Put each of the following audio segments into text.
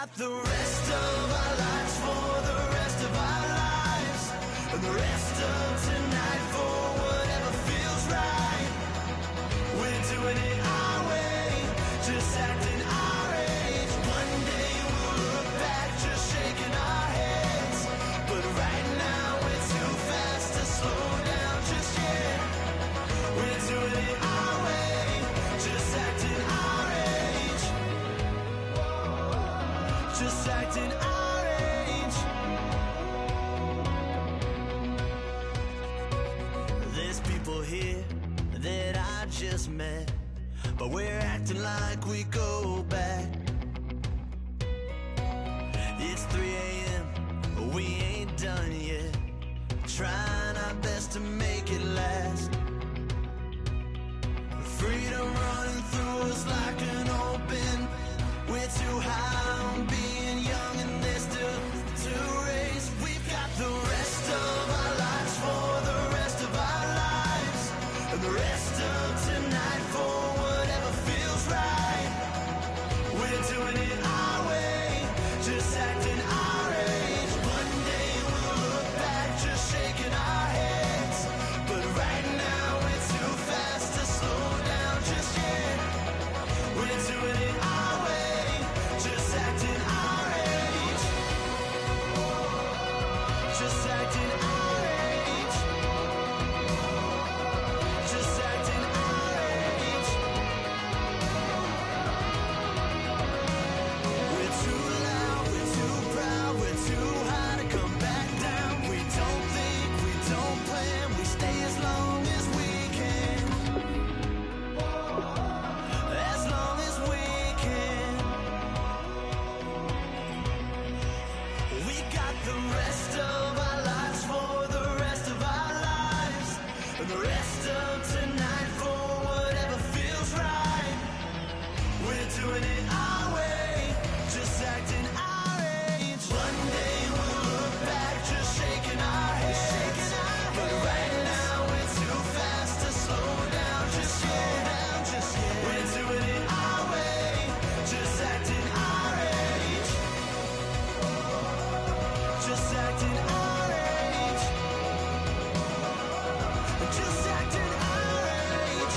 got the rest of our lives for the rest of our lives, and the rest of tonight for whatever feels right. We're doing it our way, just acting our age. One day we'll look back just shaking our heads, but right now we're too fast to slow down just yet. We're doing it our way, just acting our age, just acting our age. There's people here that I just met, but we're acting like we go back. It's 3 a.m., we ain't done yet, trying our best to make it last. Freedom running through us like an open. We're too high on being young and there's still to race. We've got the rest of our lives for the rest of our lives, and the rest of tonight for whatever feels right. We're doing it our way, just acting our age. One day we'll look back just shaking our heads, but right now we're too fast to slow down just yet. We're doing it our way, just acting our age, just acting our age, just acting our age. We're too loud, we're too proud, we're too high to come back down. We don't think, we don't plan, we stay as long as we can, as long as we can. We got the rest of our lives for the rest of our lives, and the rest of tonight for whatever feels right. We're doing it our way, just acting our age. One day we'll look back just shaking our heads, but right now we're too fast to slow down just yet. We're doing it our way, just acting our age, just acting our age, just acting our age.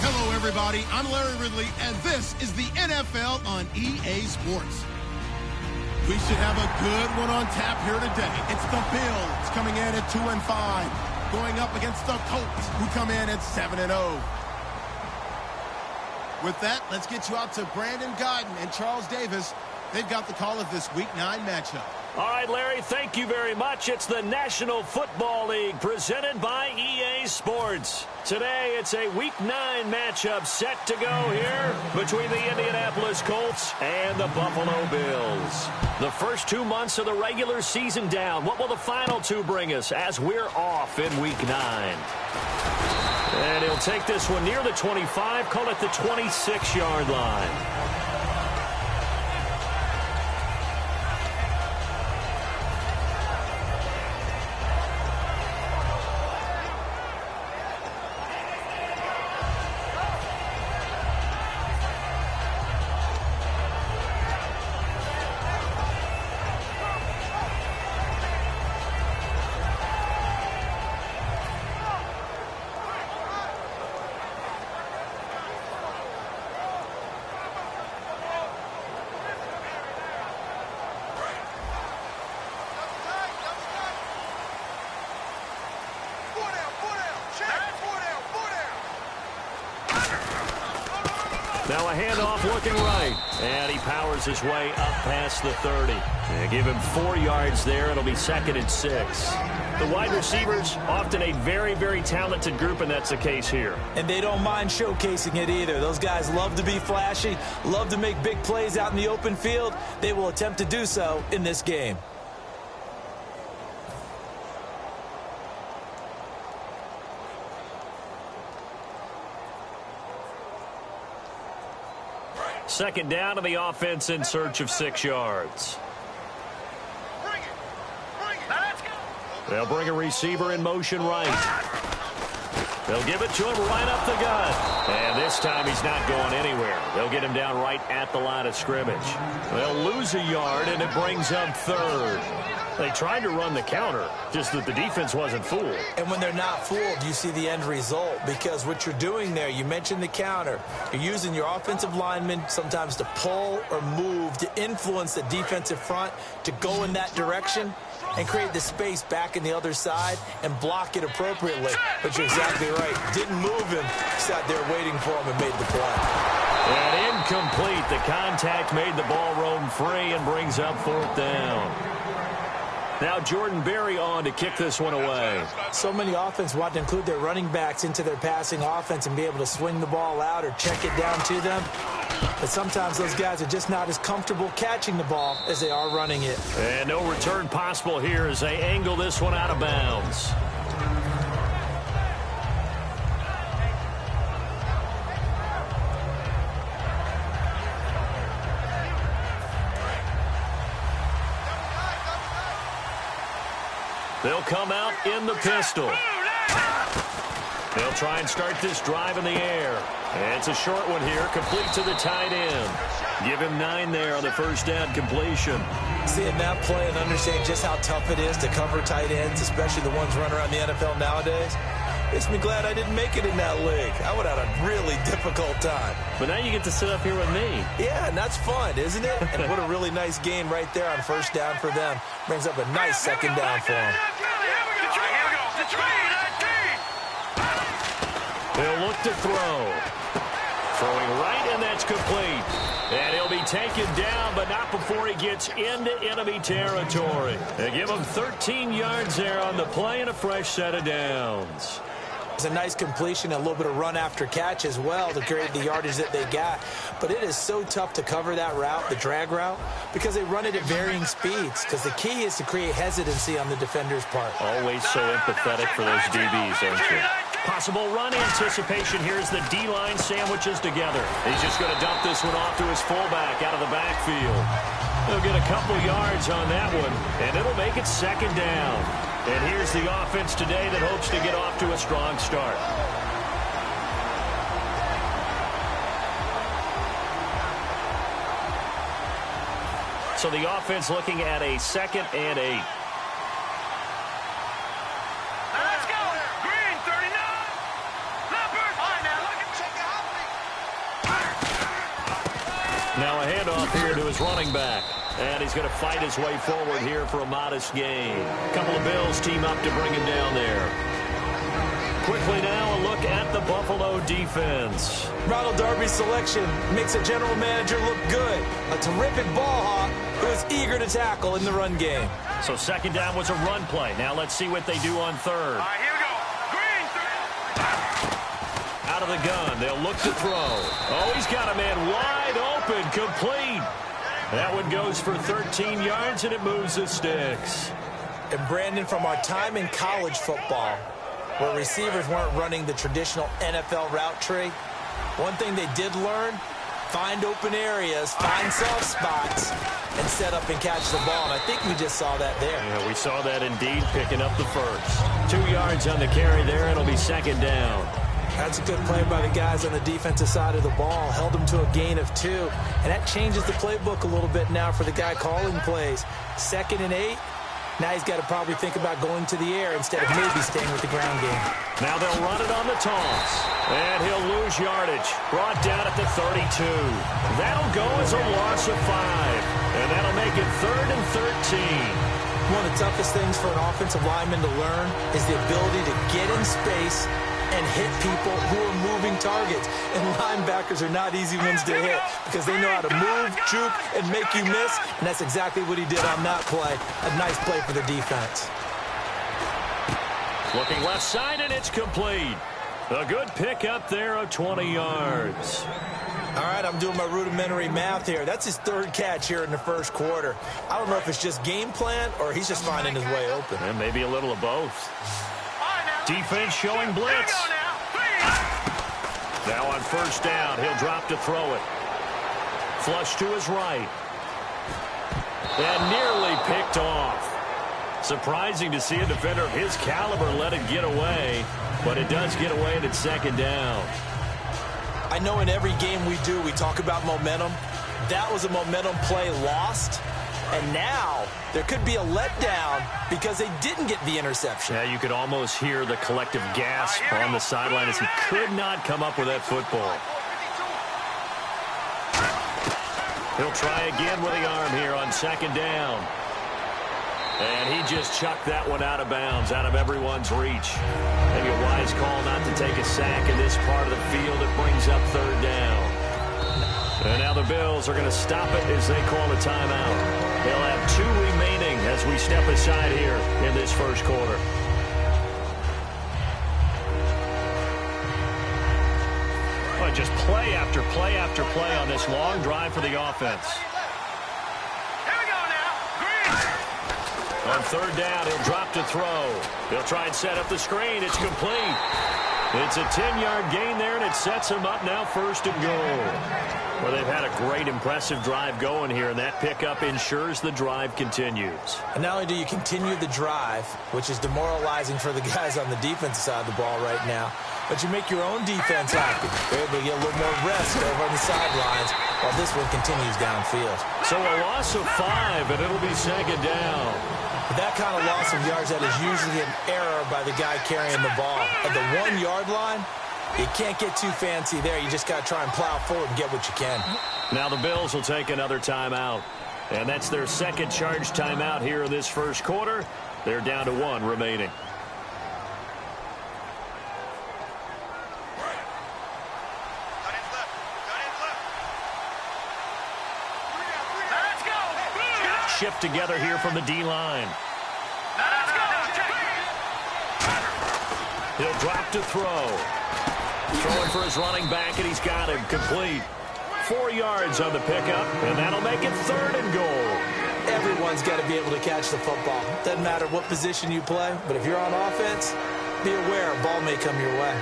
Hello, everybody. I'm Larry Ridley, and this is the NFL on EA Sports. We should have a good one on tap here today. It's the Bills coming in at 2-5, going up against the Colts, who come in at 7-0. With that, let's get you out to Brandon Godden and Charles Davis. They've got the call of this Week 9 matchup. All right, Larry, thank you very much. It's the National Football League presented by EA Sports. Today, it's a Week 9 matchup set to go here between the Indianapolis Colts and the Buffalo Bills. The first 2 months of the regular season down. What will the final 2 bring us as we're off in Week 9? And he'll take this one near the 25, call it the 26-yard line. Now a handoff looking right. And he powers his way up past the 30. And give him 4 yards there. It'll be 2nd and 6. The wide receivers, often a very, very talented group, and that's the case here. And they don't mind showcasing it either. Those guys love to be flashy, love to make big plays out in the open field. They will attempt to do so in this game. Second down to the offense in search of 6 yards. They'll bring a receiver in motion right. They'll give it to him right up the gut. And this time he's not going anywhere. They'll get him down right at the line of scrimmage. They'll lose a yard, and it brings up 3rd. They tried to run the counter, just that the defense wasn't fooled. And when they're not fooled, you see the end result, because what you're doing there, you mentioned the counter. You're using your offensive linemen sometimes to pull or move to influence the defensive front to go in that direction and create the space back in the other side and block it appropriately. But you're exactly right. Didn't move him. Sat there waiting for him and made the play. And incomplete. The contact made the ball roam free and brings up 4th down. Now Jordan Berry on to kick this one away. So many offenses want to include their running backs into their passing offense and be able to swing the ball out or check it down to them. But sometimes those guys are just not as comfortable catching the ball as they are running it. And no return possible here as they angle this one out of bounds. They'll come out in the pistol. They'll try and start this drive in the air. And it's a short one here, complete to the tight end. Give him 9 there on the first down completion. Seeing that play and understanding just how tough it is to cover tight ends, especially the ones running around the NFL nowadays, makes me glad I didn't make it in that league. I would have had a really difficult time. But now you get to sit up here with me. Yeah, and that's fun, isn't it? And what a really nice game right there on first down for them. Brings up a nice second down for them. They'll look to throw. Throwing right, and that's complete. And he'll be taken down, but not before he gets into enemy territory. They give him 13 yards there on the play and a fresh set of downs. It's a nice completion, a little bit of run after catch as well to create the yardage that they got. But it is so tough to cover that route, the drag route, because they run it at varying speeds. Because the key is to create hesitancy on the defender's part. Always so empathetic for those DBs, aren't you? Possible run anticipation here as the D-line sandwiches together. He's just going to dump this one off to his fullback out of the backfield. He'll get a couple yards on that one, and it'll make it second down. And here's the offense today that hopes to get off to a strong start. So the offense looking at a 2nd and 8. Now a handoff here to his running back. And he's going to fight his way forward here for a modest gain. A couple of Bills team up to bring him down there. Quickly now, a look at the Buffalo defense. Ronald Darby's selection makes a general manager look good. A terrific ball hawk who is eager to tackle in the run game. So second down was a run play. Now let's see what they do on 3rd. All right, here we go. Green, 3. Out of the gun, they'll look to throw. Oh, he's got a man wide open, complete. That one goes for 13 yards, and it moves the sticks. And Brandon, from our time in college football, where receivers weren't running the traditional NFL route tree, one thing they did learn, find open areas, find soft spots, and set up and catch the ball. And I think we just saw that there. Yeah, we saw that indeed, picking up the first. 2 yards on the carry there, it'll be second down. That's a good play by the guys on the defensive side of the ball. Held them to a gain of 2. And that changes the playbook a little bit now for the guy calling plays. 2nd and 8. Now he's got to probably think about going to the air instead of maybe staying with the ground game. Now they'll run it on the toss. And he'll lose yardage. Brought down at the 32. That'll go as a loss of 5. And that'll make it 3rd and 13. One of the toughest things for an offensive lineman to learn is the ability to get in space and hit people who are moving targets. And linebackers are not easy ones to hit because they know how to move, juke, and make you miss. And that's exactly what he did on that play. A nice play for the defense. Looking left side, and it's complete. A good pickup there of 20 yards. All right, I'm doing my rudimentary math here. That's his 3rd catch here in the first quarter. I don't know if it's just game plan or he's just finding his way open. And maybe a little of both. Defense showing blitz. Now on first down, he'll drop to throw it. Flush to his right. And nearly picked off. Surprising to see a defender of his caliber let it get away, but it does get away and it's second down. I know in every game we do, we talk about momentum. That was a momentum play lost, and now there could be a letdown because they didn't get the interception. Yeah, you could almost hear the collective gasp on the sideline as he could not come up with that football. He'll try again with the arm here on second down. And he just chucked that one out of bounds, out of everyone's reach. Maybe a wise call not to take a sack in this part of the field. It brings up third down. And now the Bills are going to stop it as they call a timeout. They'll have 2 remaining as we step aside here in this first quarter. Well, just play after play after play on this long drive for the offense. On third down, he'll drop to throw. He'll try and set up the screen. It's complete. It's a 10-yard gain there, and it sets him up now first and goal. Well, they've had a great, impressive drive going here, and that pickup ensures the drive continues. And not only do you continue the drive, which is demoralizing for the guys on the defensive side of the ball right now, but you make your own defense happy. They're able to get a little more rest over on the sidelines while this one continues downfield. So a loss of 5, and it'll be second down. But that kind of loss of yards, that is usually an error by the guy carrying the ball. At the 1-yard line, you can't get too fancy there. You just got to try and plow forward and get what you can. Now the Bills will take another timeout. And that's their second charge timeout here in this first quarter. They're down to 1 remaining. Shift together here from the D-line. He'll drop to throw. Throwing for his running back, and he's got him complete. 4 yards on the pickup, and that'll make it third and goal. Everyone's got to be able to catch the football. Doesn't matter what position you play, but if you're on offense, be aware a ball may come your way.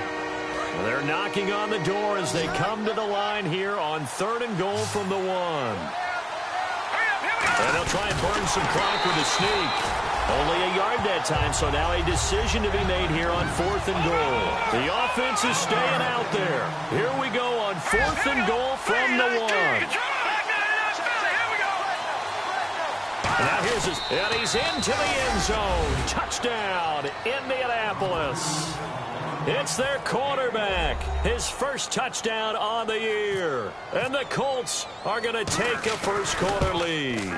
Well, they're knocking on the door as they come to the line here on third and goal from the 1. And they'll try and burn some clock with a sneak. Only a yard that time, so now a decision to be made here on 4th and goal. The offense is staying out there. Here we go on 4th and goal from the 1. And now here's his, and he's into the end zone. Touchdown, Indianapolis. It's their quarterback, his first touchdown on the year. And the Colts are going to take a first quarter lead.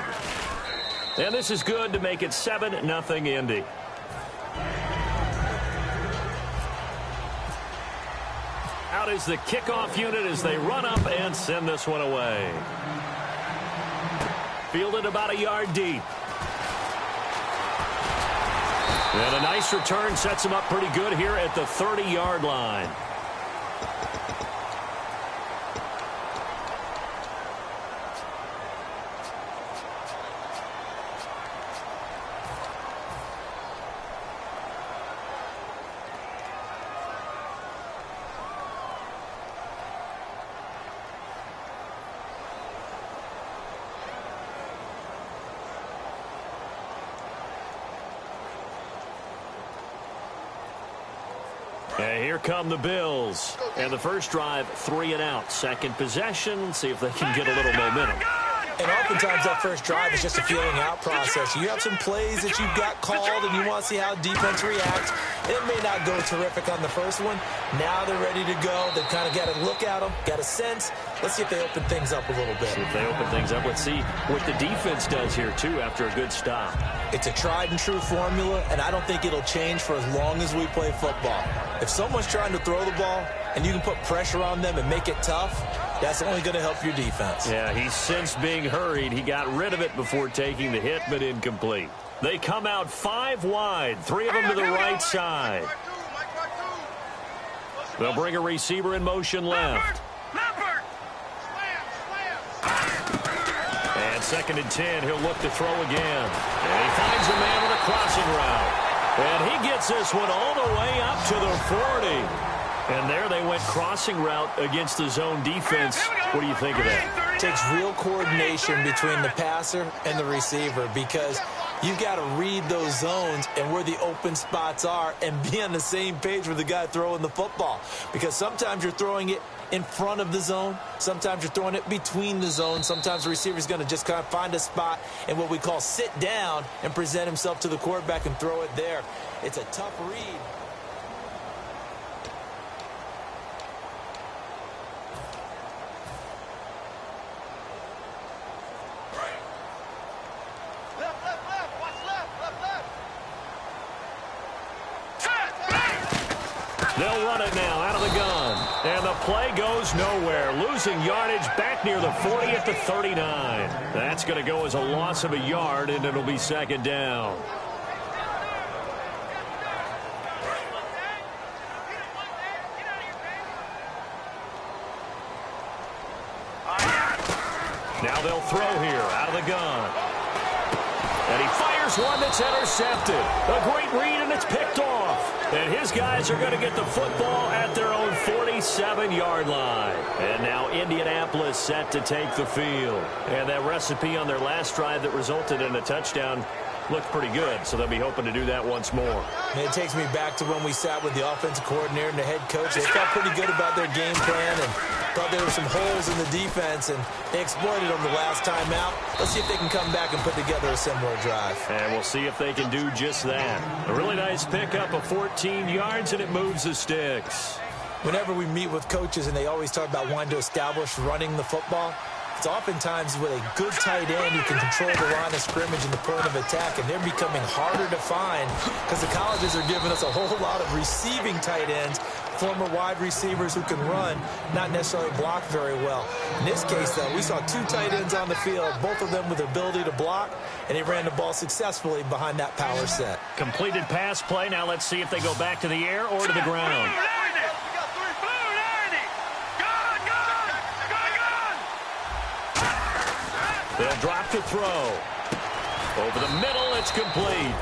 And this is good to make it 7-0 Indy. Out is the kickoff unit as they run up and send this one away. Fielded about a yard deep. And a nice return sets him up pretty good here at the 30-yard line. And here come the Bills. And the first drive, 3 and out. Second possession, see if they can get a little momentum. And oftentimes that first drive is just a feeling out process. You have some plays that you've got called and you want to see how defense reacts. It may not go terrific on the first one. Now they're ready to go. They've kind of got to look at them, got a sense. Let's see if they open things up a little bit. See if they open things up. Let's see what the defense does here, too, after a good stop. It's a tried-and-true formula, and I don't think it'll change for as long as we play football. If someone's trying to throw the ball and you can put pressure on them and make it tough, that's only going to help your defense. Yeah, he's since being hurried. He got rid of it before taking the hit, but incomplete. They come out 5 wide, 3 of them to the right side. They'll bring a receiver in motion left. And 2nd and 10, he'll look to throw again. And he finds a man with a crossing route. And he gets this one all the way up to the 40. And there they went crossing route against the zone defense. What do you think of that? takes real coordination between the passer and the receiver because you've got to read those zones and where the open spots are and be on the same page with the guy throwing the football. Because sometimes you're throwing it in front of the zone. Sometimes you're throwing it between the zones. Sometimes the receiver's going to just kind of find a spot and what we call sit down and present himself to the quarterback and throw it there. It's a tough read. They'll run it now out of the gun. And the play goes nowhere. Losing yardage back near the 40 at the 39. That's going to go as a loss of a yard, and it'll be second down. Now they'll throw here out of the gun. And he fires one that's intercepted. A great read, and it's picked off. And his guys are going to get the football at their own 47-yard line. And now Indianapolis set to take the field. And that recipe on their last drive that resulted in a touchdown looked pretty good, so they'll be hoping to do that once more. And it takes me back to when we sat with the offensive coordinator and the head coach. They felt pretty good about their game plan and thought there were some holes in the defense, and they exploited them the last time out. Let's see if they can come back and put together a similar drive. And we'll see if they can do just that. A really nice pickup of 14 yards, and it moves the sticks. Whenever we meet with coaches and they always talk about wanting to establish running the football, it's oftentimes with a good tight end who can control the line of scrimmage and the point of attack, and they're becoming harder to find because the colleges are giving us a whole lot of receiving tight ends, former wide receivers who can run, not necessarily block very well. In this case, though, we saw two tight ends on the field, both of them with the ability to block, and they ran the ball successfully behind that power set. Completed pass play. Now let's see if they go back to the air or to the ground. They'll drop to throw. Over the middle, it's complete.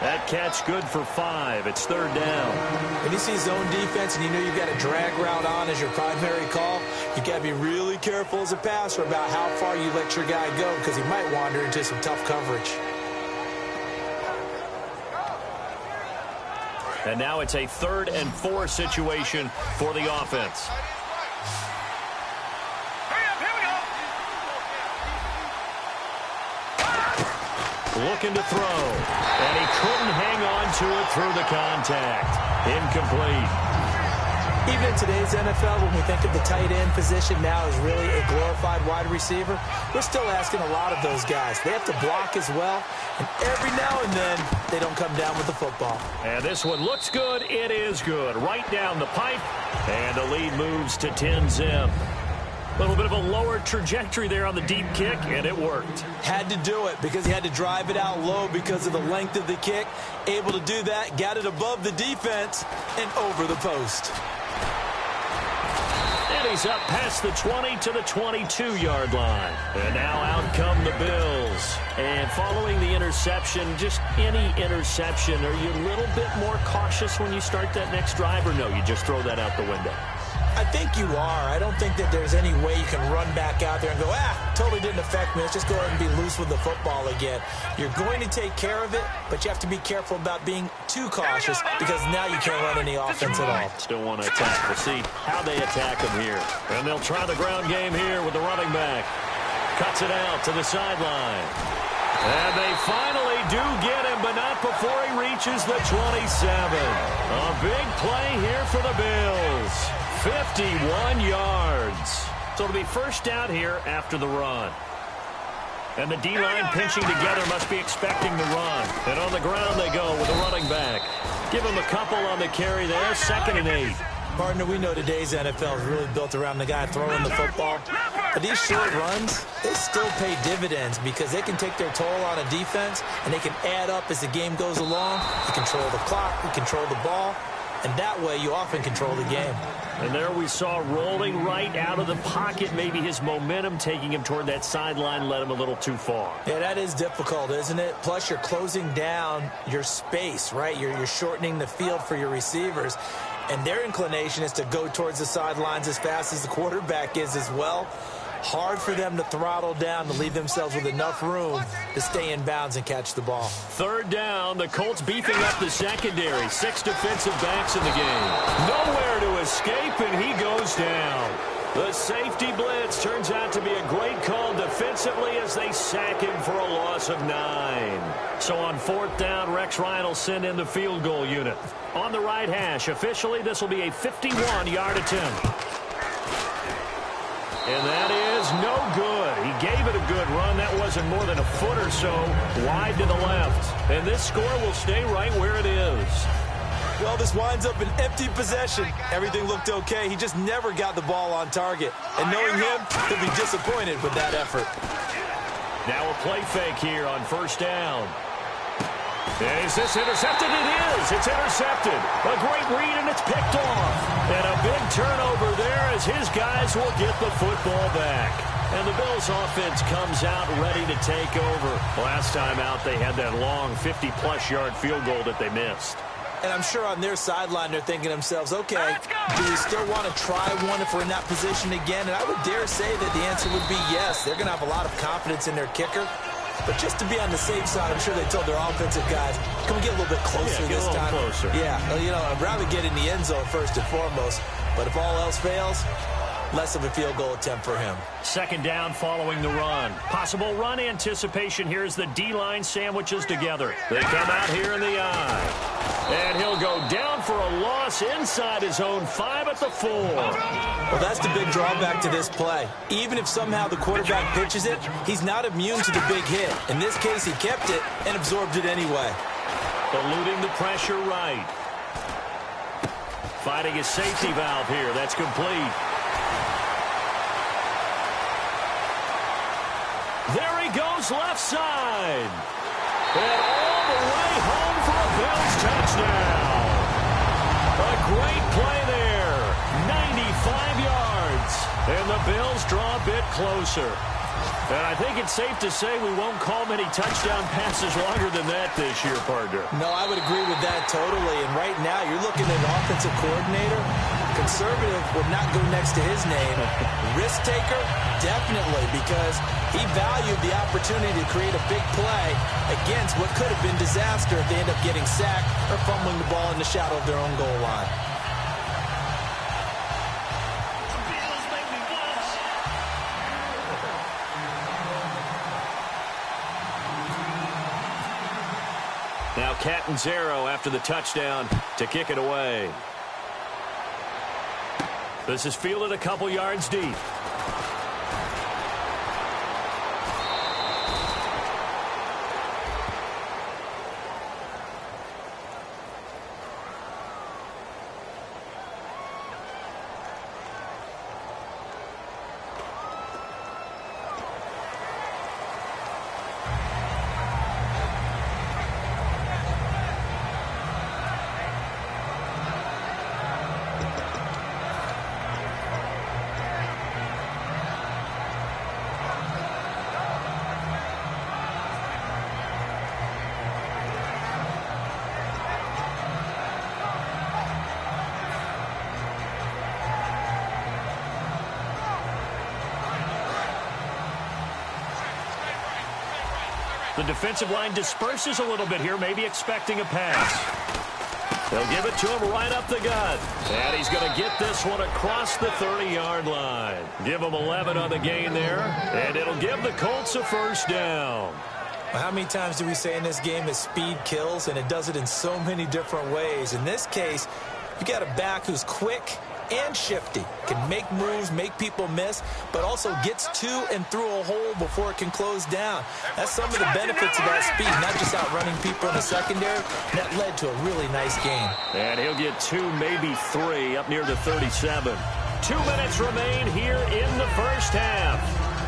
That catch good for 5. It's third down. When you see zone defense and you know you've got a drag route on as your primary call, you got to be really careful as a passer about how far you let your guy go because he might wander into some tough coverage. And now it's a 3rd and 4 situation for the offense. Looking to throw, and he couldn't hang on to it through the contact. Incomplete. Even in today's NFL, when we think of the tight end position now as really a glorified wide receiver, we're still asking a lot of those guys. They have to block as well, and every now and then, they don't come down with the football. And this one looks good. It is good. Right down the pipe, and the lead moves to 10-zip. A little bit of a lower trajectory there on the deep kick, and it worked. Had to do it because he had to drive it out low because of the length of the kick. Able to do that, got it above the defense, and over the post. And he's up past the 20 to the 22-yard line. And now out come the Bills. And following the interception, just any interception, are you a little bit more cautious when you start that next drive, or no, you just throw that out the window? I think you are. I don't think that there's any way you can run back out there and go, totally didn't affect me. Let's just go ahead and be loose with the football again. You're going to take care of it, but you have to be careful about being too cautious because now you can't run any offense at all. Still want to attack. We'll see how they attack him here. And they'll try the ground game here with the running back. Cuts it out to the sideline. And they finally do get him, but not before he reaches the 27. A big play here for the Bills. 51 yards. So it'll be first down here after the run. And the D-line pinching together must be expecting the run. And on the ground they go with the running back. Give him a couple on the carry there, 2nd and 8. Partner, we know today's NFL is really built around the guy throwing the football. But these short runs, they still pay dividends because they can take their toll on a defense and they can add up as the game goes along. You control the clock, you control the ball, and that way you often control the game. And there we saw rolling right out of the pocket, maybe his momentum taking him toward that sideline led him a little too far. Yeah, that is difficult, isn't it? Plus, you're closing down your space, right? You're shortening the field for your receivers. And their inclination is to go towards the sidelines as fast as the quarterback is as well. Hard for them to throttle down to leave themselves with enough room to stay in bounds and catch the ball. Third down, the Colts beefing up the secondary. 6 defensive backs in the game. Nowhere to escape, and he goes down. The safety blitz turns out to be a great call defensively as they sack him for a loss of 9. So on 4th down, Rex Ryan will send in the field goal unit. On the right hash, officially this will be a 51-yard attempt. And that is no good. He gave it a good run. That wasn't more than a foot or so wide to the left. And this score will stay right where it is. Well, this winds up an empty possession. Everything looked okay. He just never got the ball on target. And knowing him, he'll be disappointed with that effort. Now a play fake here on 1st down. And is this intercepted? It is. It's intercepted. A great read, and it's picked off. And a big turnover there as his guys will get the football back. And the Bills offense comes out ready to take over. Last time out, they had that long 50-plus yard field goal that they missed. And I'm sure on their sideline they're thinking to themselves, okay, do you still want to try one if we're in that position again? And I would dare say that the answer would be yes. They're going to have a lot of confidence in their kicker. But just to be on the safe side, I'm sure they told their offensive guys, can we get a little bit closer this time? Closer. Yeah, you know, I'd rather get in the end zone first and foremost. But if all else fails, less of a field goal attempt for him. 2nd down following the run. Possible run anticipation here as the D-line sandwiches together. They come out here in the eye. And he'll go down for a loss inside his own 5 at the 4. Well, that's the big drawback to this play. Even if somehow the quarterback pitches it, he's not immune to the big hit. In this case, he kept it and absorbed it anyway. Eluding the pressure right. Finding his safety valve here. That's complete. There he goes left side. And all the way home for a Bills touchdown. A great play there. 95 yards. And the Bills draw a bit closer. And I think it's safe to say we won't call many touchdown passes longer than that this year, partner. No, I would agree with that totally. And right now, you're looking at an offensive coordinator. Conservative would not go next to his name. Risk taker, definitely, because he valued the opportunity to create a big play against what could have been disaster if they end up getting sacked or fumbling the ball in the shadow of their own goal line. Now Catanzaro after the touchdown to kick it away. This is fielded a couple yards deep. The defensive line disperses a little bit here, maybe expecting a pass. They'll give it to him right up the gut. And he's going to get this one across the 30-yard line. Give him 11 on the gain there, and it'll give the Colts a 1st down. Well, how many times do we say in this game that speed kills, and it does it in so many different ways? In this case, you got a back who's quick and shifty, can make moves, make people miss, but also gets to and through a hole before it can close down. That's some of the benefits of that speed, not just outrunning people in the secondary. That led to a really nice game. And he'll get 2, maybe 3, up near the 37. 2 minutes remain here in the first half.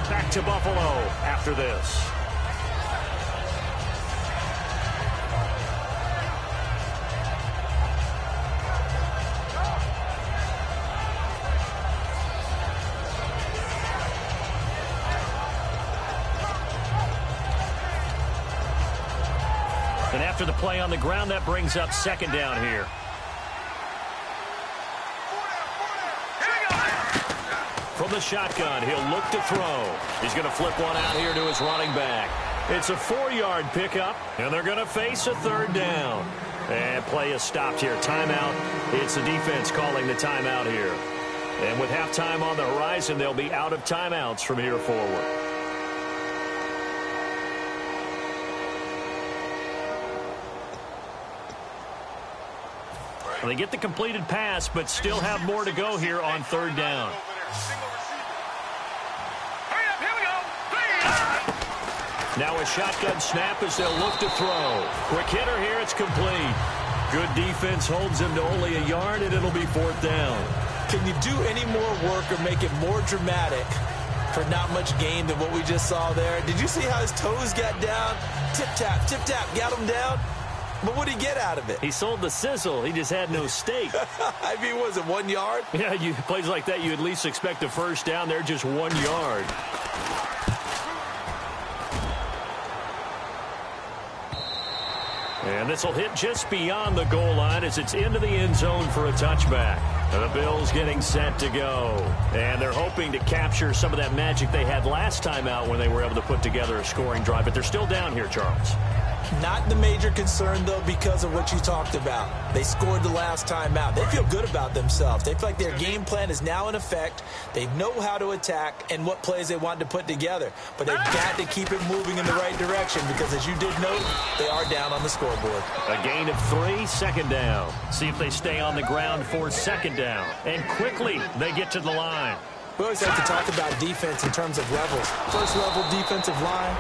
Back to Buffalo after this. And after the play on the ground, that brings up 2nd down here. From the the shotgun. He'll look to throw. He's going to flip one out here to his running back. It's a 4-yard pickup, and they're going to face a third down. And play is stopped here. Timeout. It's the defense calling the timeout here. And with halftime on the horizon, they'll be out of timeouts from here forward. They get the completed pass, but still have more to go here on third down. Now a shotgun snap as they'll look to throw. Quick hitter here, it's complete. Good defense holds him to only a yard, and it'll be fourth down. Can you do any more work or make it more dramatic for not much gain than what we just saw there? Did you see how his toes got down? Tip-tap, got him down. But what did he get out of it? He sold the sizzle. He just had no steak. I mean, was it 1 yard? Yeah, plays like that, you at least expect a first down. They're just 1 yard. And this will hit just beyond the goal line as it's into the end zone for a touchback. The Bills getting set to go. And they're hoping to capture some of that magic they had last time out when they were able to put together a scoring drive. But they're still down here, Charles. Not the major concern, though, because of what you talked about. They scored the last time out. They feel good about themselves. They feel like their game plan is now in effect. They know how to attack and what plays they want to put together. But they've got to keep it moving in the right direction because, as you did note, they are down on the scoreboard. A gain of 3, second down. See if they stay on the ground for second down. And quickly, they get to the line. We always like to talk about defense in terms of levels. First level defensive line.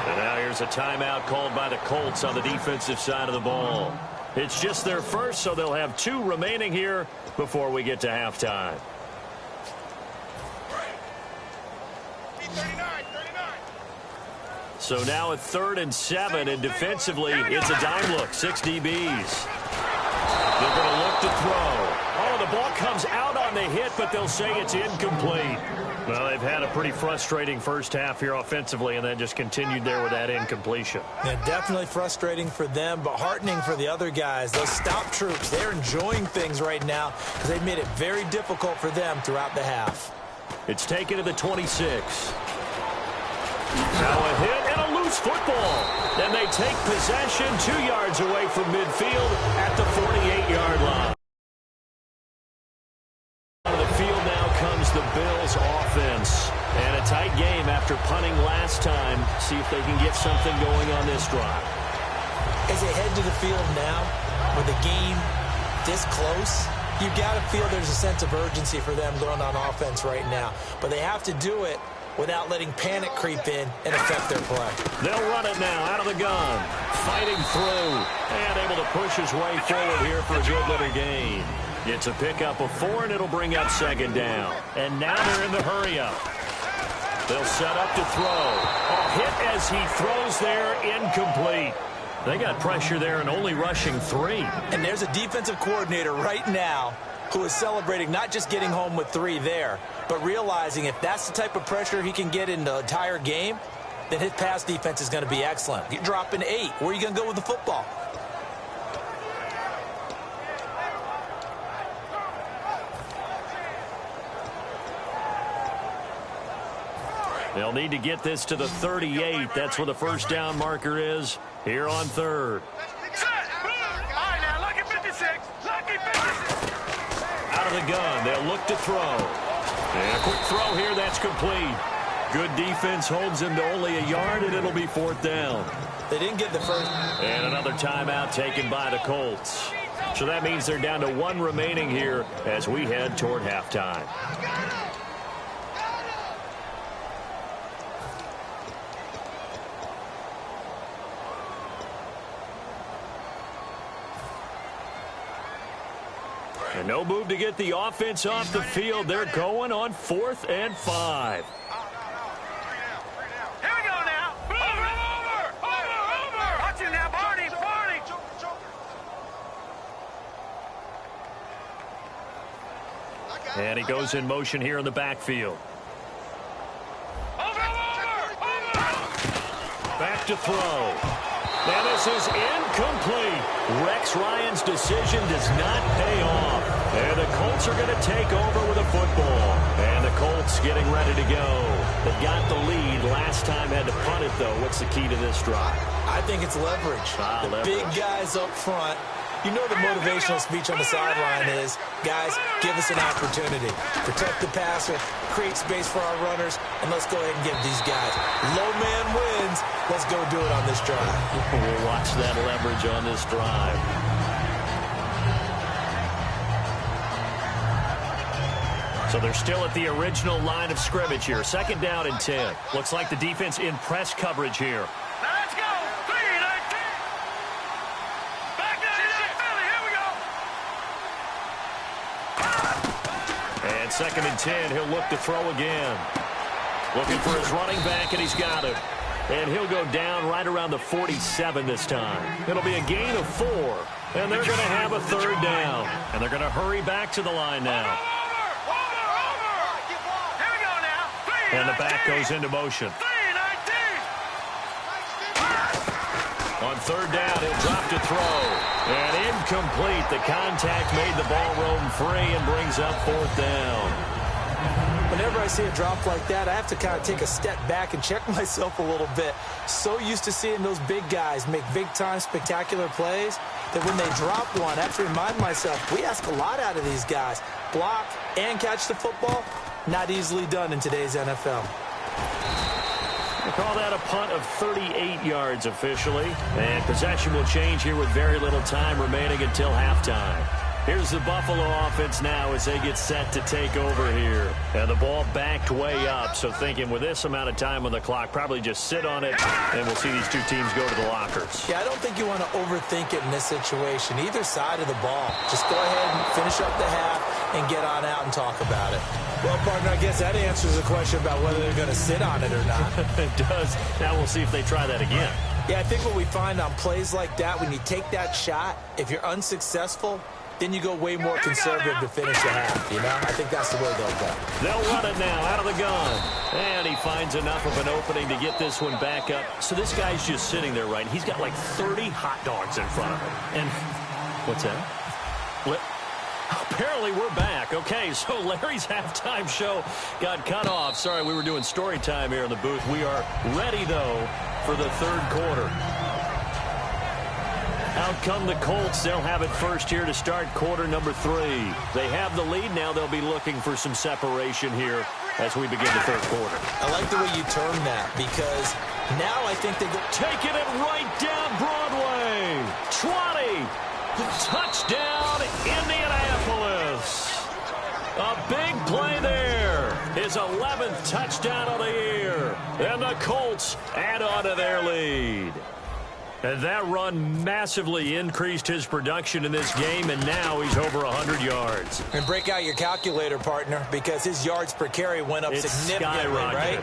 And now here's a timeout called by the Colts on the defensive side of the ball. It's just their first, so they'll have 2 remaining here before we get to halftime. So now at 3rd and 7, and defensively, it's a dime look. 6 DBs. They're going to look to throw. Oh, the ball comes out on the hit, but they'll say it's incomplete. Well, they've had a pretty frustrating first half here offensively, and then just continued there with that incompletion. Yeah, definitely frustrating for them, but heartening for the other guys. Those stop troops, they're enjoying things right now because they've made it very difficult for them throughout the half. It's taken to the 26. Now a hit and a loose football. Then they take possession 2 yards away from midfield at the 48-yard line. Out of the field now comes the Bills offense. And a tight game after punting last time. See if they can get something going on this drive. As they head to the field now, with the game this close, you've got to feel there's a sense of urgency for them going on offense right now. But they have to do it without letting panic creep in and affect their play. They'll run it now out of the gun. Fighting through and able to push his way forward here for a good little gain. It's a pickup of 4, and it'll bring up second down. And now they're in the hurry-up. They'll set up to throw. A hit as he throws there, incomplete. They got pressure there and only rushing 3. And there's a defensive coordinator right now who is celebrating not just getting home with 3 there, but realizing if that's the type of pressure he can get in the entire game, then his pass defense is going to be excellent. You're dropping 8. Where are you going to go with the football? They'll need to get this to the 38. That's where the first down marker is here on 3rd. Out of the gun, they'll look to throw. And a quick throw here, that's complete. Good defense holds him to only a yard, and it'll be fourth down. They didn't get the first. And another timeout taken by the Colts. So that means they're down to 1 remaining here as we head toward halftime. And no move to get the offense off the field. They're going on 4th and 5. Here we go now. Over. Watch it now, Barney. And he goes in motion here in the backfield. Back to throw. Now this is incomplete. Rex Ryan's decision does not pay off. And the Colts are going to take over with a football. And the Colts getting ready to go. They got the lead. Last time had to punt it, though. What's the key to this drive? I think it's leverage. Leverage. Big guys up front. You know the motivational speech on the sideline is, guys, give us an opportunity. Protect the passer, create space for our runners, and let's go ahead and give these guys. Low man wins. Let's go do it on this drive. We'll watch that leverage on this drive. So they're still at the original line of scrimmage here. 2nd down and 10. Looks like the defense in press coverage here. Let's go. 3-19. Back down to Philly. Here we go. And 2nd and 10. He'll look to throw again. Looking for his running back, and he's got him. And he'll go down right around the 47 this time. It'll be a gain of 4. And they're going to have a 3rd down. And they're going to hurry back to the line now. And the back goes into motion. On 3rd down, he'll drop to throw. And incomplete. The contact made the ball roam free and brings up 4th down. Whenever I see a drop like that, I have to kind of take a step back and check myself a little bit. So used to seeing those big guys make big-time spectacular plays that when they drop one, I have to remind myself, we ask a lot out of these guys. Block and catch the football, not easily done in today's NFL. We'll call that a punt of 38 yards officially. And possession will change here with very little time remaining until halftime. Here's the Buffalo offense now as they get set to take over here. And the ball backed way up, so thinking with this amount of time on the clock, probably just sit on it, and we'll see these two teams go to the lockers. Yeah, I don't think you want to overthink it in this situation, either side of the ball. Just go ahead and finish up the half and get on out and talk about it. Well, partner, I guess that answers the question about whether they're going to sit on it or not. It does. Now we'll see if they try that again. Yeah, I think what we find on plays like that, when you take that shot, if you're unsuccessful, then you go way more conservative to finish the half, you know? I think that's the way they'll go. They'll run it now out of the gun. And he finds enough of an opening to get this one back up. So this guy's just sitting there, right? He's got like 30 hot dogs in front of him. And what's that? Apparently we're back. Okay, so Larry's halftime show got cut off. Sorry, we were doing story time here in the booth. We are ready, though, for the 3rd quarter. Out come the Colts. They'll have it first here to start quarter number 3. They have the lead. Now they'll be looking for some separation here as we begin the 3rd quarter. I like the way you term that because now I think they go. Taking it right down Broadway. 20. Touchdown, Indianapolis. A big play there. His 11th touchdown of the year. And the Colts add on to their lead. And that run massively increased his production in this game, and now he's over 100 yards. And break out your calculator, partner, because his yards per carry went up significantly, right?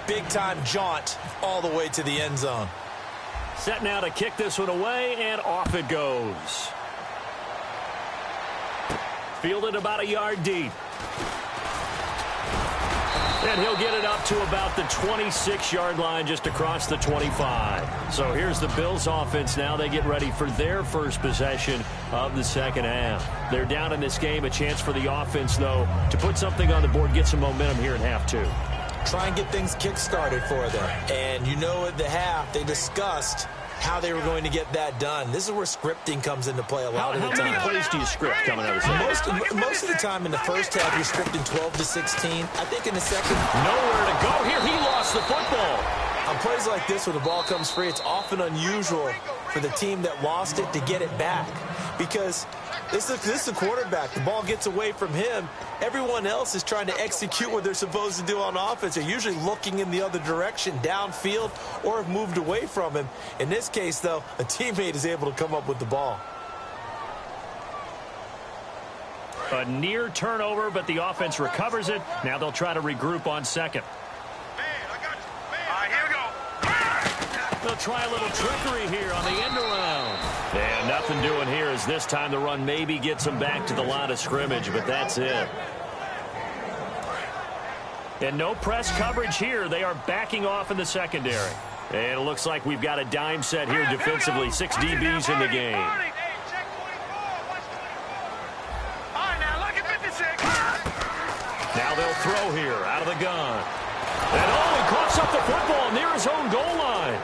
Big-time jaunt all the way to the end zone. Set now to kick this one away, and off it goes. Fielded about a yard deep. And he'll get it up to about the 26-yard line just across the 25. So here's the Bills offense now. They get ready for their first possession of the 2nd half. They're down in this game. A chance for the offense, though, to put something on the board, get some momentum here in half 2. Try and get things kick-started for them. And you know at the half, they discussed how they were going to get that done. This is where scripting comes into play a lot of the time. How many plays do you script coming out of the second? Most of the time in the first half, you're scripting 12 to 16. I think in the second. Nowhere to go here. He lost the football. On plays like this, when the ball comes free, it's often unusual for the team that lost it to get it back. Because this is the quarterback. The ball gets away from him. Everyone else is trying to execute what they're supposed to do on offense. They're usually looking in the other direction, downfield, or have moved away from him. In this case, though, a teammate is able to come up with the ball. A near turnover, but the offense recovers it. Now they'll try to regroup on 2nd. They'll try a little trickery here on the end around. And nothing doing here as this time the run maybe gets them back to the line of scrimmage, but that's it. And no press coverage here. They are backing off in the secondary. And it looks like we've got a dime set here defensively. 6 DBs in the game. Now they'll throw here out of the gun. And he coughs up the football near his own goal line.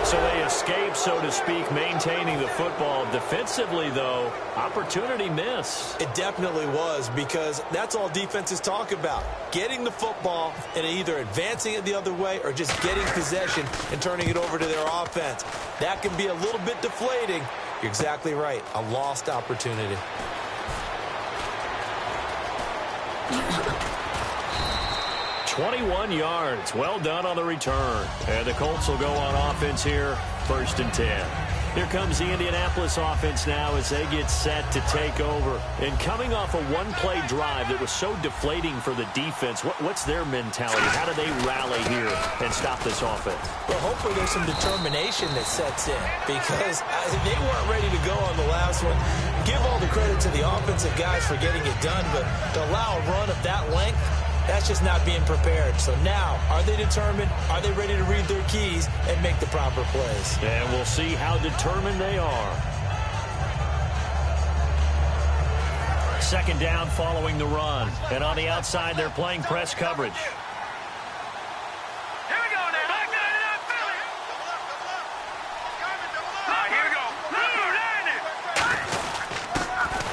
So they escape, so to speak, maintaining the football. Defensively, though, opportunity miss. It definitely was, because that's all defenses talk about. Getting the football and either advancing it the other way or just getting possession and turning it over to their offense. That can be a little bit deflating. You're exactly right. A lost opportunity. "21 yards. Well done on the return. And the Colts will go on offense here, 1st and 10. Here comes the Indianapolis offense now as they get set to take over. And coming off a one-play drive that was so deflating for the defense, what's their mentality? How do they rally here and stop this offense? Well, hopefully there's some determination that sets in, because they weren't ready to go on the last one. Give all the credit to the offensive guys for getting it done, but to allow a run of that length, that's just not being prepared. So now, are they determined? Are they ready to read their keys and make the proper plays? And we'll see how determined they are. 2nd down following the run. And on the outside, they're playing press coverage. Here we go now. Back there in that Philly. Here we go.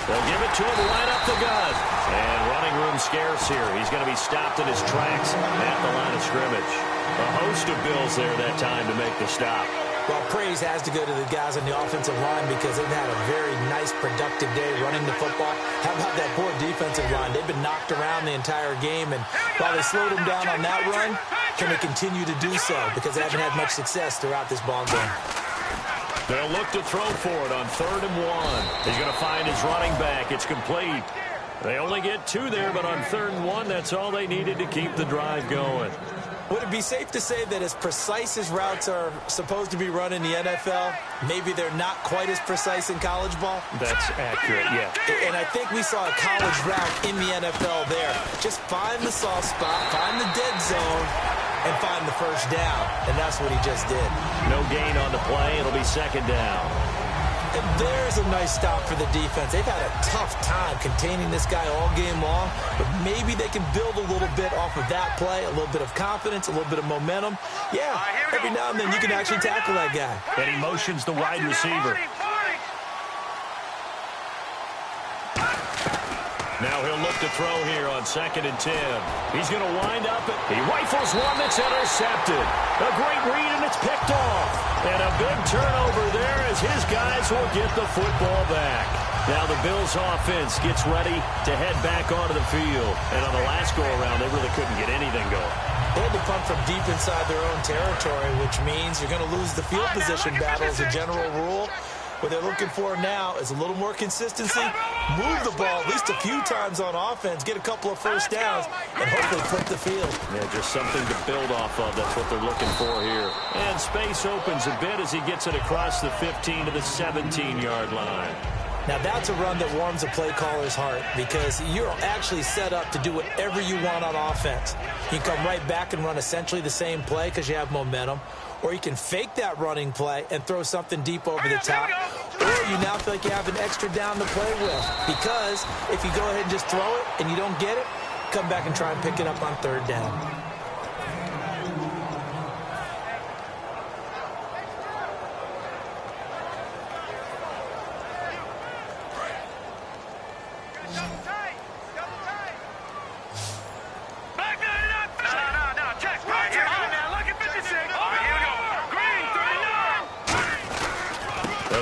They'll give it to him right up the gut. And running room scarce here. He's going to be stopped in his tracks at the line of scrimmage. A host of Bills there that time to make the stop. Well, praise has to go to the guys on the offensive line, because they've had a very nice, productive day running the football. How about that poor defensive line? They've been knocked around the entire game, and while they slowed them down on that run, can they continue to do so? Because they haven't had much success throughout this ball game. They'll look to throw for it on 3rd and 1. He's going to find his running back. It's complete. They only get 2 there, but on 3rd and 1, that's all they needed to keep the drive going. Would it be safe to say that as precise as routes are supposed to be run in the NFL, maybe they're not quite as precise in college ball? That's accurate, yeah. And I think we saw a college route in the NFL there. Just find the soft spot, find the dead zone, and find the first down. And that's what he just did. No gain on the play. It'll be 2nd down. And there's a nice stop for the defense. They've had a tough time containing this guy all game long, but maybe they can build a little bit off of that play, a little bit of confidence, a little bit of momentum. Yeah, every now and then you can actually tackle that guy. And he motions the wide receiver. Now he'll look to throw here on 2nd and 10. He's going to wind up. He rifles one that's intercepted. A great read, and it's picked off. And a big turnover there as his guys will get the football back. Now the Bills offense gets ready to head back onto the field. And on the last go-around, they really couldn't get anything going. They had to punt from deep inside their own territory, which means you're going to lose the field position battle as a general rule. What they're looking for now is a little more consistency, move the ball at least a few times on offense, get a couple of first downs, and hopefully flip the field. Yeah, just something to build off of. That's what they're looking for here. And space opens a bit as he gets it across the 15 to the 17-yard line. Now, that's a run that warms a play caller's heart, because you're actually set up to do whatever you want on offense. You can come right back and run essentially the same play because you have momentum, or you can fake that running play and throw something deep over the top, or you now feel like you have an extra down to play with, because if you go ahead and just throw it and you don't get it, come back and try and pick it up on 3rd down.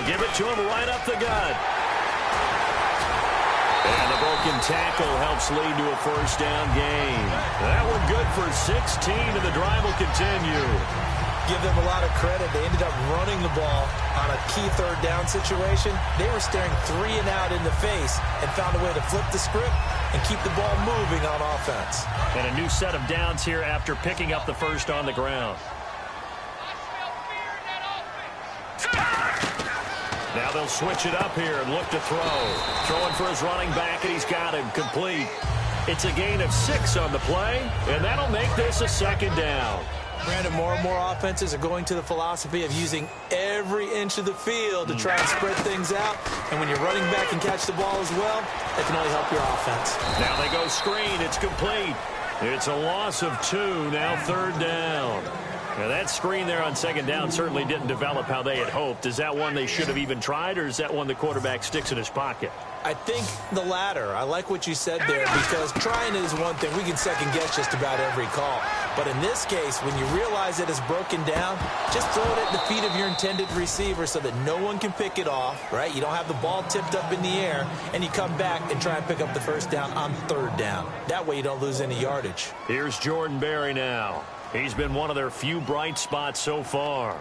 Give it to him right up the gut. And the broken tackle helps lead to a first down gain. That one good for 16, and the drive will continue. Give them a lot of credit. They ended up running the ball on a key 3rd down situation. They were staring 3 and out in the face and found a way to flip the script and keep the ball moving on offense. And a new set of downs here after picking up the first on the ground. Now they'll switch it up here and look to throw. Throwing for his running back, and he's got him complete. It's a gain of 6 on the play, and that'll make this a 2nd down. Brandon, more and more offenses are going to the philosophy of using every inch of the field to try and spread things out. And when you're running back and catch the ball as well, that can only help your offense. Now they go screen. It's complete. It's a loss of 2. Now 3rd down. Now that screen there on 2nd down certainly didn't develop how they had hoped. Is that one they should have even tried, or is that one the quarterback sticks in his pocket? I think the latter. I like what you said there, because trying it is one thing. We can second-guess just about every call. But in this case, when you realize it is broken down, just throw it at the feet of your intended receiver so that no one can pick it off, right? You don't have the ball tipped up in the air, and you come back and try and pick up the 1st down on 3rd down. That way you don't lose any yardage. Here's Jordan Berry now. He's been one of their few bright spots so far.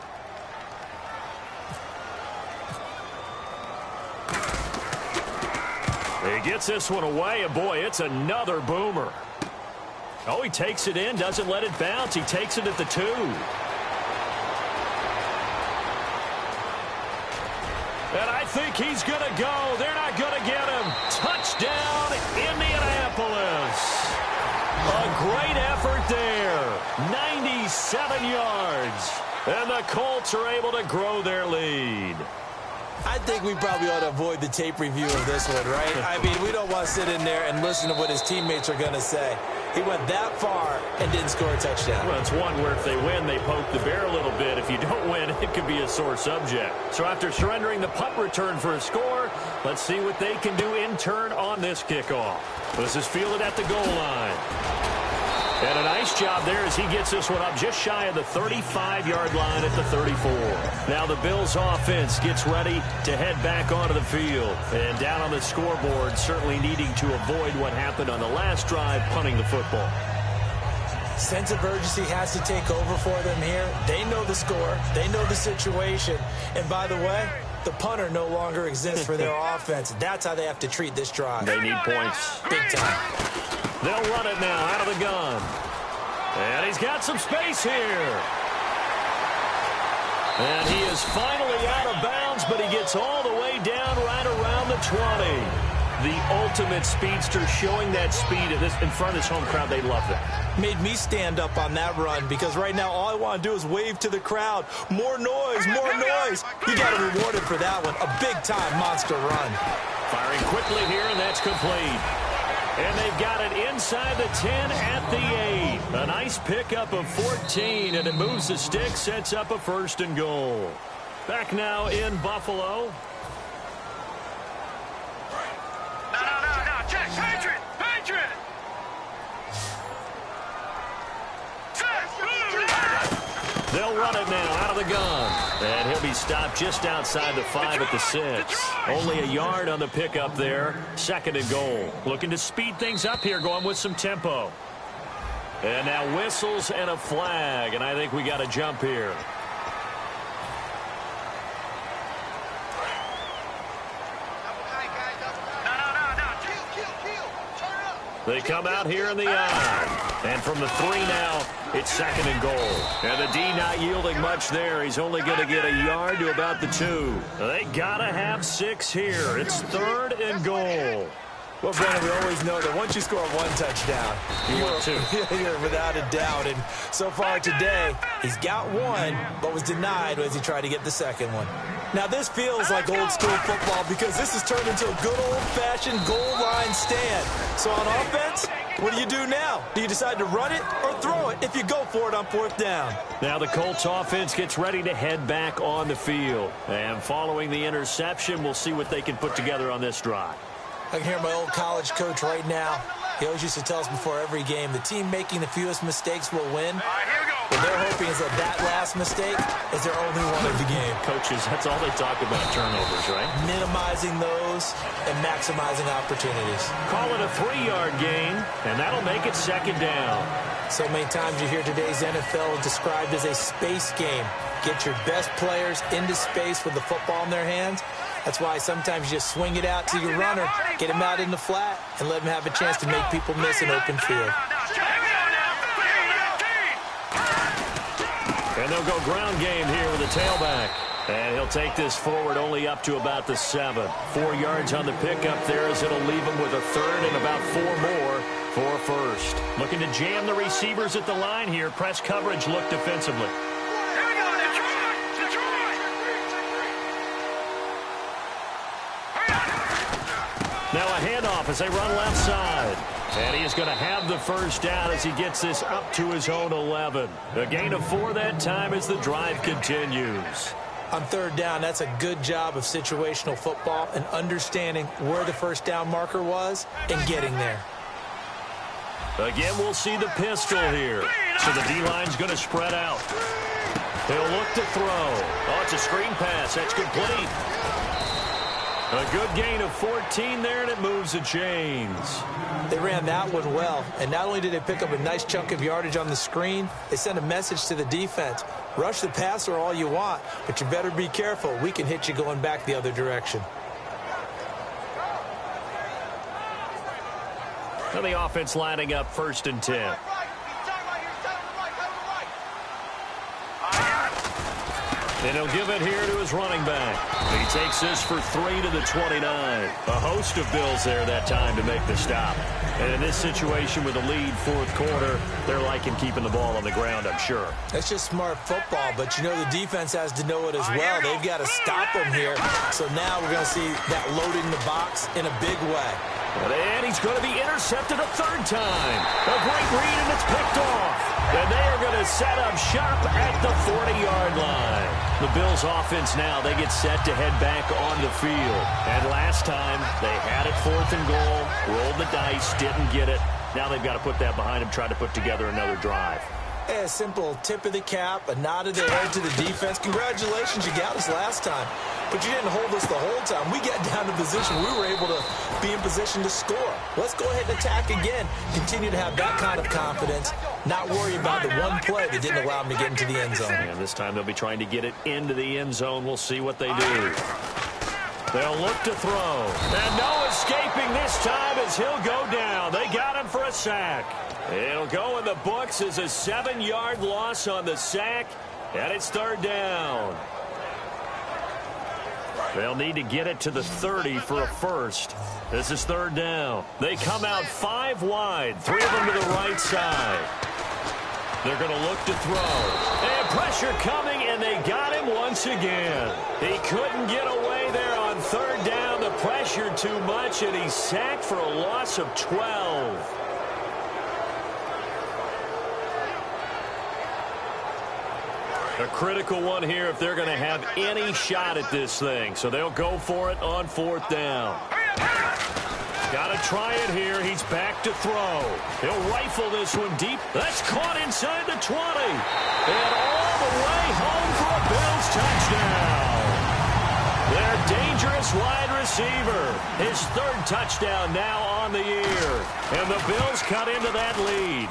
He gets this one away, and boy, it's another boomer. Oh, he takes it in, doesn't let it bounce. He takes it at the 2. And I think he's going to go. They're not going to get him. Touchdown, Indianapolis. A great effort there. 97 yards. And the Colts are able to grow their lead. I think we probably ought to avoid the tape review of this one, right? I mean, we don't want to sit in there and listen to what his teammates are going to say. He went that far and didn't score a touchdown. Well, it's one where if they win, they poke the bear a little bit. If you don't win, it could be a sore subject. So after surrendering the punt return for a score, let's see what they can do in turn on this kickoff. This is fielded at the goal line. And a nice job there as he gets this one up just shy of the 35-yard line at the 34. Now the Bills offense gets ready to head back onto the field. And down on the scoreboard, certainly needing to avoid what happened on the last drive, punting the football. Sense of urgency has to take over for them here. They know the score. They know the situation. And by the way, the punter no longer exists for their offense. That's how they have to treat this drive. They need points. Big time. They'll run it now out of the gun. And he's got some space here. And he is finally out of bounds, but he gets all the way down right around the 20. The ultimate speedster, showing that speed in front of his home crowd. They love that. Made me stand up on that run, because right now all I want to do is wave to the crowd. More noise, more noise. You got to reward him for that one. A big-time monster run. Firing quickly here, and that's complete. And they've got it inside the 10 at the 8. A nice pickup of 14, and it moves the stick, sets up a 1st and goal. Back now in Buffalo. No, check. Patriot. They'll run it now out of the gun. And he'll be stopped just outside the 5 at the 6. Only a yard on the pickup there. 2nd and goal. Looking to speed things up here, going with some tempo. And now whistles and a flag. And I think we got a jump here. They come out here in the eye. And from the 3 now, it's 2nd and goal. And the D not yielding much there. He's only going to get a yard to about the 2. They got to have 6 here. It's 3rd and goal. Well, Brandon, we always know that once you score 1 touchdown, you're without a doubt. And so far today, he's got 1, but was denied as he tried to get the 2nd one. Now, this feels like old school football, because this has turned into a good old-fashioned goal line stand. So on offense, what do you do now? Do you decide to run it or throw it if you go for it on 4th down? Now the Colts offense gets ready to head back on the field. And following the interception, we'll see what they can put together on this drive. I can hear my old college coach right now. He always used to tell us before every game, the team making the fewest mistakes will win. What they're hoping is that last mistake is their only one of the game. Coaches, that's all they talk about, turnovers, right? Minimizing those and maximizing opportunities. Call it a 3-yard gain, and that'll make it 2nd down. So many times you hear today's NFL described as a space game. Get your best players into space with the football in their hands. That's why sometimes you just swing it out to your runner, get him out in the flat, and let him have a chance to make people miss an open field. And they'll go ground game here with the tailback. And he'll take this forward only up to about the 7. 4 yards on the pickup there, as it'll leave him with a 3rd and about 4 more for first. Looking to jam the receivers at the line here. Press coverage look defensively. Here we go, Detroit! Detroit! Now a handoff as they run left side. And he is going to have the first down as he gets this up to his own 11. A gain of 4 that time as the drive continues. On third down, that's a good job of situational football and understanding where the first down marker was and getting there. Again, we'll see the pistol here. So the D-line's going to spread out. He'll look to throw. Oh, it's a screen pass. That's complete. A good gain of 14 there, and it moves the chains. They ran that one well, and not only did they pick up a nice chunk of yardage on the screen, they sent a message to the defense. Rush the passer all you want, but you better be careful. We can hit you going back the other direction. Now the offense lining up 1st and 10. And he'll give it here to his running back. He takes this for 3 to the 29. A host of Bills there that time to make the stop. And in this situation with a lead 4th quarter, they're liking keeping the ball on the ground, I'm sure. That's just smart football, but you know the defense has to know it as well. They've got to stop them here. So now we're going to see that loading the box in a big way. And he's going to be intercepted a 3rd time. A great read, and it's picked off. And they are going to set up shop at the 40-yard line. The Bills offense now, they get set to head back on the field. And last time, they had it 4th and goal, rolled the dice, didn't get it. Now they've got to put that behind them, try to put together another drive. A simple tip of the cap, a nod of the head to the defense. Congratulations, you got us last time. But you didn't hold us the whole time. We got down to position. We were able to be in position to score. Let's go ahead and attack again. Continue to have that kind of confidence. Not worry about the one play that didn't allow them to get into the end zone. And this time they'll be trying to get it into the end zone. We'll see what they do. They'll look to throw. And no escaping this time as he'll go down. They got him for a sack. It'll go in the books as a 7-yard loss on the sack. And it's 3rd down. They'll need to get it to the 30 for a first. This is 3rd down. They come out 5 wide, 3 of them to the right side. They're going to look to throw. And pressure coming, and they got him once again. He couldn't get away there on 3rd down. The pressure too much, and he's sacked for a loss of 12. A critical one here if they're going to have any shot at this thing. So they'll go for it on 4th down. Got to try it here. He's back to throw. He'll rifle this one deep. That's caught inside the 20. And all the way home for a Bills touchdown. Their dangerous wide receiver. His 3rd touchdown now on the year. And the Bills cut into that lead.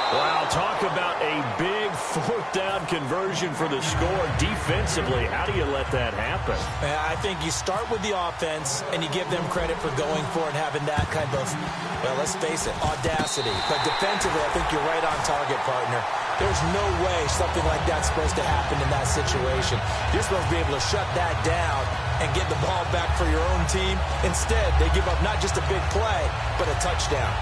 Wow, talk about a big 4th down conversion for the score. Defensively, how do you let that happen? I think you start with the offense, and you give them credit for going for it and having that kind of, well, let's face it, audacity. But defensively, I think you're right on target, partner. There's no way something like that's supposed to happen in that situation. You're supposed to be able to shut that down and get the ball back for your own team. Instead, they give up not just a big play, but a touchdown.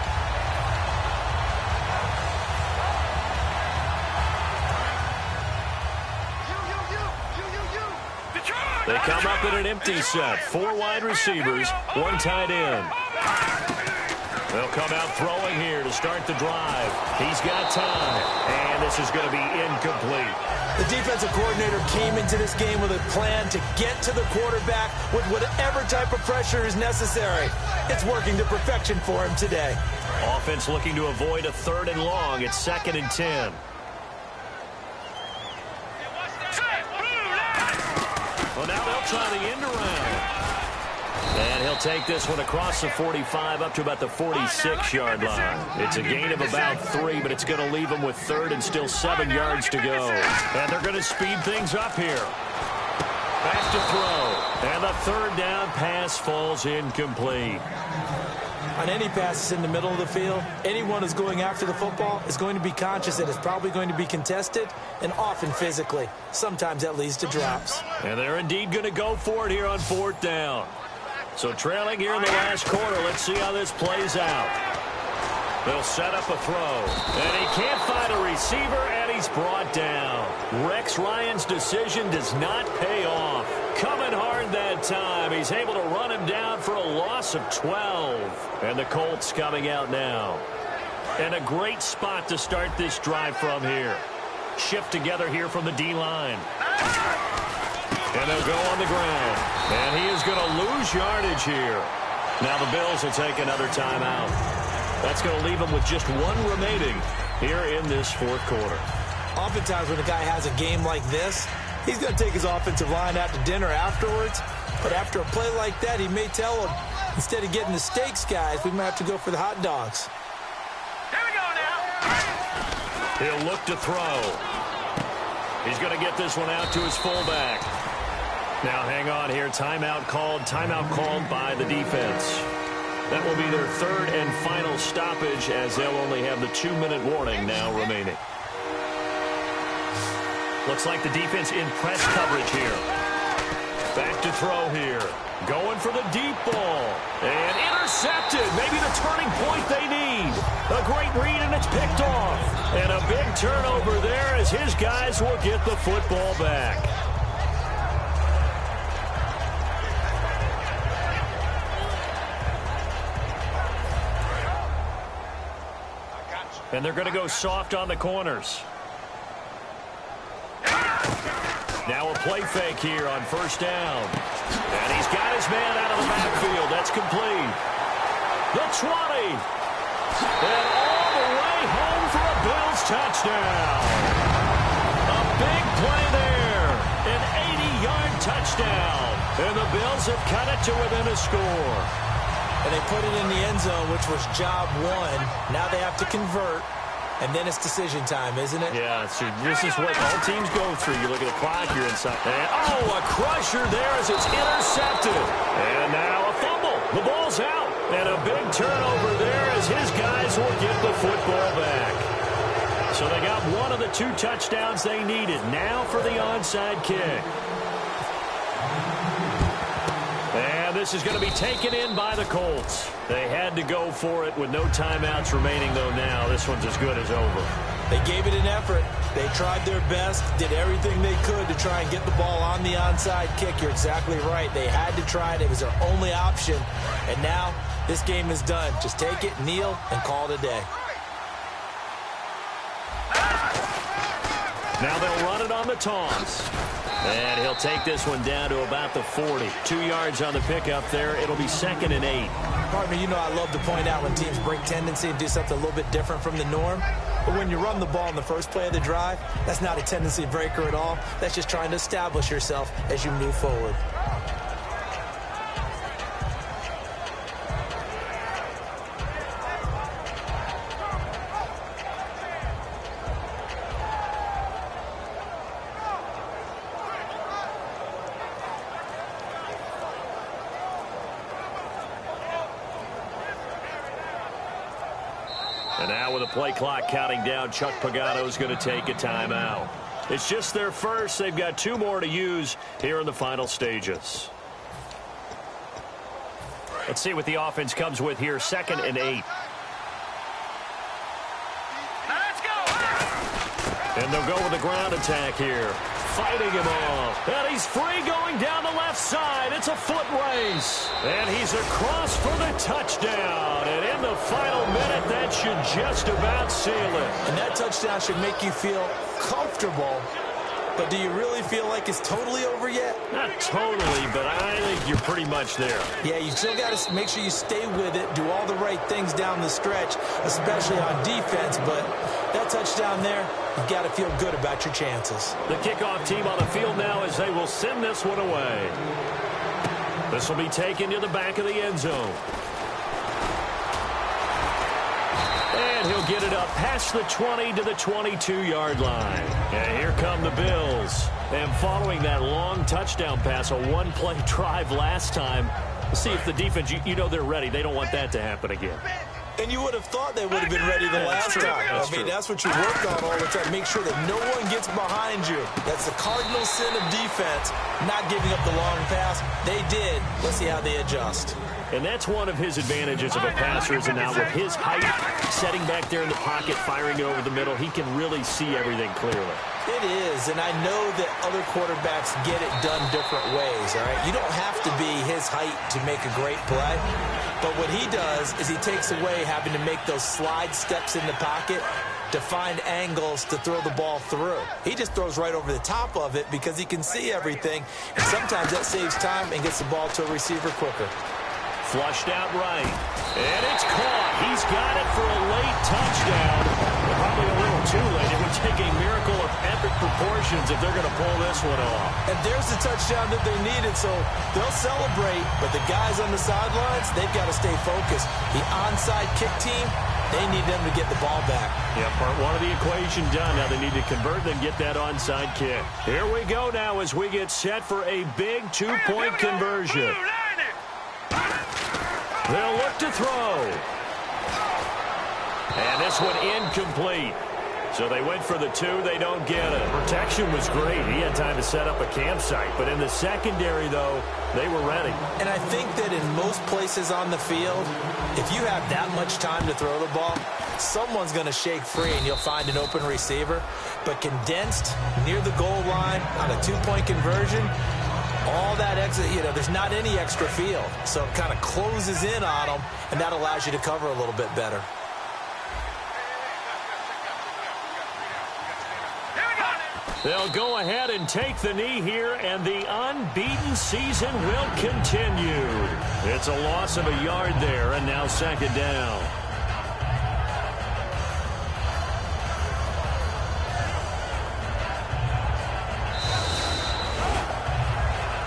They come up in an empty set. 4 wide receivers, 1 tight end. They'll come out throwing here to start the drive. He's got time, and this is going to be incomplete. The defensive coordinator came into this game with a plan to get to the quarterback with whatever type of pressure is necessary. It's working to perfection for him today. Offense looking to avoid a 3rd and long. It's 2nd and 10. Well, now they'll try the end around. And he'll take this one across the 45 up to about the 46-yard line. It's a gain of about 3, but it's going to leave them with 3rd and still 7 yards to go. And they're going to speed things up here. Back to throw. And the 3rd down pass falls incomplete. On any passes in the middle of the field, anyone who's going after the football is going to be conscious that it's probably going to be contested and often physically. Sometimes that leads to drops. And they're indeed going to go for it here on 4th down. So trailing here in the last quarter, let's see how this plays out. They'll set up a throw. And he can't find a receiver, and he's brought down. Rex Ryan's decision does not pay off. Coming hard that time. He's able to run him down for a loss of 12. And the Colts coming out now. And a great spot to start this drive from here. Shift together here from the D-line. And they'll go on the ground. And he is going to lose yardage here. Now the Bills will take another timeout. That's going to leave them with just one remaining here in this fourth quarter. Oftentimes when a guy has a game like this, he's going to take his offensive line out to dinner afterwards. But after a play like that, he may tell them, instead of getting the steaks, guys, we might have to go for the hot dogs. Here we go now. He'll look to throw. He's going to get this one out to his fullback. Now hang on here. Timeout called by the defense. That will be their third and final stoppage as they'll only have the 2-minute warning now remaining. Looks like the defense in press coverage here. Back to throw here. Going for the deep ball. And intercepted. Maybe the turning point they need. A great read, and it's picked off. And a big turnover there as his guys will get the football back. And they're going to go soft on the corners. Now a play fake here on first down. And he's got his man out of the backfield. That's complete. The 20. And all the way home for a Bills touchdown. A big play there. An 80-yard touchdown. And the Bills have cut it to within a score. And they put it in the end zone, which was job one. Now they have to convert. And then it's decision time, isn't it? Yeah, so this is what all teams go through. You look at the clock, you're inside. And, a crusher there as it's intercepted. And now a fumble. The ball's out. And a big turnover there as his guys will get the football back. So they got one of the 2 touchdowns they needed. Now for the onside kick. And this is going to be taken in by the Colts. They had to go for it with no timeouts remaining, though now this one's as good as over. They gave it an effort. They tried their best, did everything they could to try and get the ball on the onside kick. You're exactly right. They had to try it. It was their only option. And now this game is done. Just take it, kneel, and call it a day. Now they'll run it on the toss. And he'll take this one down to about the 40. 2 yards on the pickup there. It'll be 2nd and 8. Partner, you know I love to point out when teams break tendency and do something a little bit different from the norm. But when you run the ball in the first play of the drive, that's not a tendency breaker at all. That's just trying to establish yourself as you move forward. And now with the play clock counting down, Chuck Pagano's going to take a timeout. It's just their first. They've got 2 more to use here in the final stages. Let's see what the offense comes with here. 2nd and 8. Let's go. And they'll go with a ground attack here. Fighting him off. And he's free going down the left side. It's a foot race. And he's across for the touchdown. And in the final minute, that should just about seal it. And that touchdown should make you feel comfortable. But do you really feel like it's totally over yet? Not totally, but I think you're pretty much there. Yeah, you still got to make sure you stay with it, do all the right things down the stretch, especially on defense. But that touchdown there, you've got to feel good about your chances. The kickoff team on the field now as they will send this one away. This will be taken to the back of the end zone. And he'll get it up past the 20 to the 22-yard line. And here come the Bills. And following that long touchdown pass, a 1-play drive last time, let's see if the defense, you know they're ready. They don't want that to happen again. And you would have thought they would have been ready the last time. That's what you work on all the time. Make sure that no one gets behind you. That's the cardinal sin of defense, not giving up the long pass. They did. Let's see how they adjust. And that's one of his advantages of a passer, is now with his height, setting back there in the pocket, firing it over the middle, he can really see everything clearly. It is, and I know that other quarterbacks get it done different ways, all right? You don't have to be his height to make a great play, but what he does is he takes away having to make those slide steps in the pocket to find angles to throw the ball through. He just throws right over the top of it because he can see everything, and sometimes that saves time and gets the ball to a receiver quicker. Flushed out right, and it's caught. He's got it for a late touchdown. Probably a little too late. It would take a miracle of epic proportions if they're going to pull this one off. And there's the touchdown that they needed, so they'll celebrate, but the guys on the sidelines, they've got to stay focused. The onside kick team, they need them to get the ball back. Yeah, part one of the equation done. Now they need to convert and get that onside kick. Here we go now as we get set for a big two-point conversion. They'll look to throw. And this one incomplete. So they went for the two. They don't get it. Protection was great. He had time to set up a campsite. But in the secondary, though, they were ready. And I think that in most places on the field, if you have that much time to throw the ball, someone's going to shake free and you'll find an open receiver. But condensed near the goal line on a two-point conversion, all that extra, there's not any extra field. So it kind of closes in on them, and that allows you to cover a little bit better. They'll go ahead and take the knee here, and the unbeaten season will continue. It's a loss of a yard there, and now second down.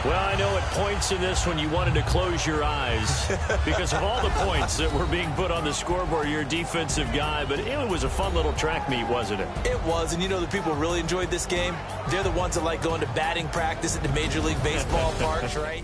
Well, I know at points in this one you wanted to close your eyes because of all the points that were being put on the scoreboard. You're a defensive guy, but it was a fun little track meet, wasn't it? It was, and the people really enjoyed this game. They're the ones that like going to batting practice at the Major League Baseball parks, right?